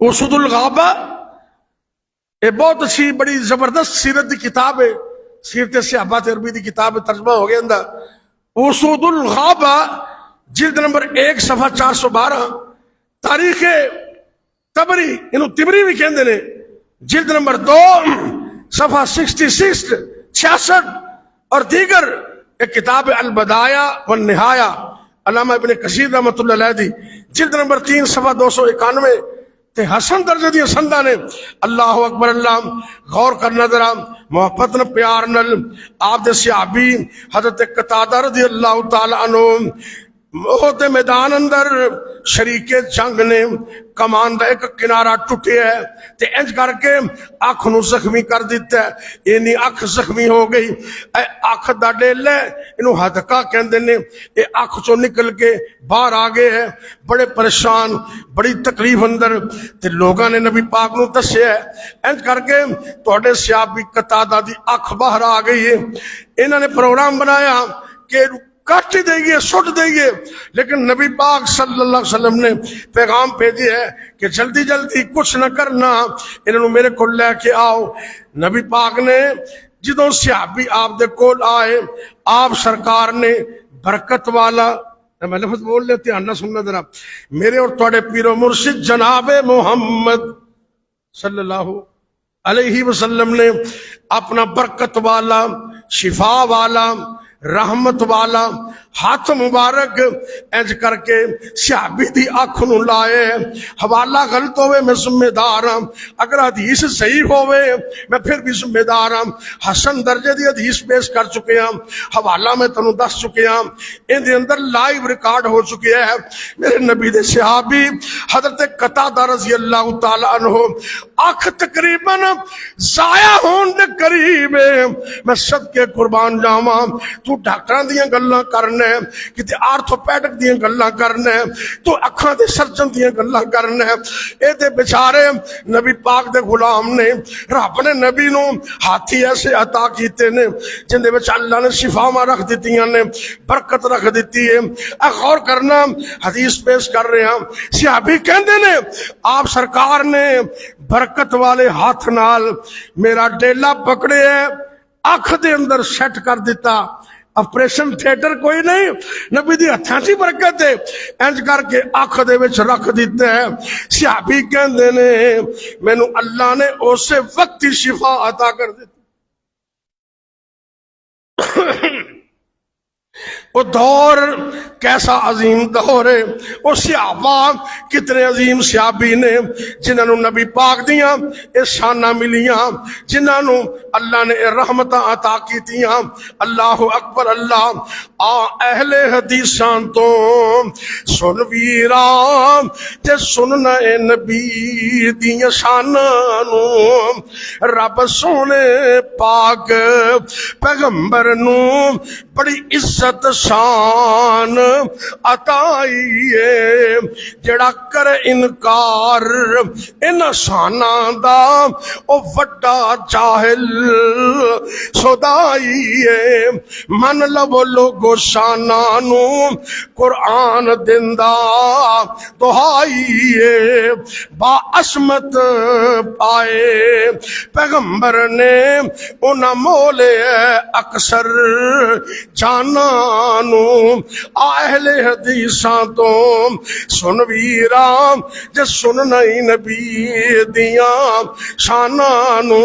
اسود الغابہ یہ بہت اچھی بڑی زبردست سیرت دی کتاب ہے، سیرت صحابہ عربی دی کتاب ہے، ترجمہ ہو گیا اندر اسود الغابہ جلد نمبر 1 صفحہ 412 تاریخ تبری انہوں تبری بھی کہندے نے جلد نمبر 2 صفحہ 66 اور دیگر ایک کتاب البدایہ والنہایہ علامہ ابن کثیر رحمۃ اللہ علیہ دی جلد نمبر 3 صفحہ 291 تے حسن درجے دی سندہ نے اللہ اکبر اللہ غور کرنا ذرا محبت نہ پیار نل آپ دے صحابی حضرت قتادہ رضی اللہ تعالی عنہ محد میدان اندر شریک جنگ نے کمان دا ایک کنارہ ٹوٹے ہے تے انج کر کے اکھ نو زخمی کر دیتا ہے، اینی اکھ زخمی ہو گئی، اے اکھ دا ڈیل ہے انہوں ہدکا کہندے نے، اے اکھ چو نکل کے باہر آگے ہے، بڑے پریشان بڑی تکلیف اندر تے لوگاں نے نبی پاک نو دسے ہے انج کر کے توڑے صحابی قتادہ دی اکھ باہر آ گئی ہے۔ انہوں نے پروگرام بنایا کہ کاٹ دے گئے سٹ دے گئے، لیکن نبی پاک صلی اللہ علیہ وسلم نے پیغام بھیجے ہے کہ جلدی جلدی کچھ نہ کرنا، انہوں میرے کو لے کے آؤ۔ نبی پاک نے جدوں صحابی آپ دے کول آئے آپ سرکار نے برکت والا میں لفظ بول لے دھیان نہ سننا ذرا، میرے اور تھوڑے پیر و مرشد جناب محمد صلی اللہ علیہ وسلم نے اپنا برکت والا شفا والا رحمت والا ہاتھ مبارک انج کر کے صحابی دی آنکھ نو لائے، حوالہ غلط ہوئے میں ذمہ دار ہوں، اگر حدیث صحیح ہوئے میں پھر بھی ذمہ دار ہوں، حسن درجے دی حدیث پیش کر چکے ہیں، حوالہ میں تنوں دس چکے ہیں، ان دے اندر لائیو ریکارڈ ہو چکے ہیں۔ میرے نبی دے صحابی حضرت قتادہ رضی اللہ تعالی عنہ آنکھ تقریباً ضائع ہون دے قریب ہے، میں صدقے قربان جاواں، تو ڈاکٹراں دیاں گلاں کرنے کتے آرتھوپیڈک دیاں گلاں کرنے تو اکھاں دے سرجن دیاں گلاں کرنے، اے دے بیچارے نبی پاک دے غلام نے رب نے نبی نو ہاتھی ایسے عطا کیتے نے جن دے وچ اللہ نے شفاواں رکھ دتیاں نے، برکت رکھ دتی ہے۔ اے غور کرنا حدیث پیش کر رہے ہیں، صحابی کہندے نے آپ سرکار نے برکت والے ہاتھ نال میرا ڈیلا پکڑے ہے، اکھ دے اندر سیٹ کر دیتا، آپریشن تھیٹر کوئی نہیں، نبی دی ہتھاں سی برکت ہے، انج کر کے اکھ دے وچ رکھ دیتا ہے۔ صحابی کہندے نے مینوں اللہ نے اسے وقت شفا عطا کر دی۔ وہ دور کیسا عظیم دور ہے، وہ صحابہ کتنے عظیم صحابی نے جنہاں نو نبی پاک دیاں اے شاناں ملیاں، جنہاں نو اللہ نے رحمتاں عطا کیتیاں۔ اللہ اکبر اللہ، اہل حدیثاں تو سن ویراں تے سننا اے نبی دیاں شاناں نو، رب سونے پاک پیغمبر نو بڑی عزت شان عطائیے، جڑا کر انکار ان شاناں دا او وڈا جاہل سودائیے۔ من لو لوگو شاناں نو قرآن دندا دہائیے، با عصمت پائے پیغمبر نے انہاں مولے اکثر جانانو، اہل حدیثاں تو سن ویراں جے سننا ہی نبی دیاں شانانو۔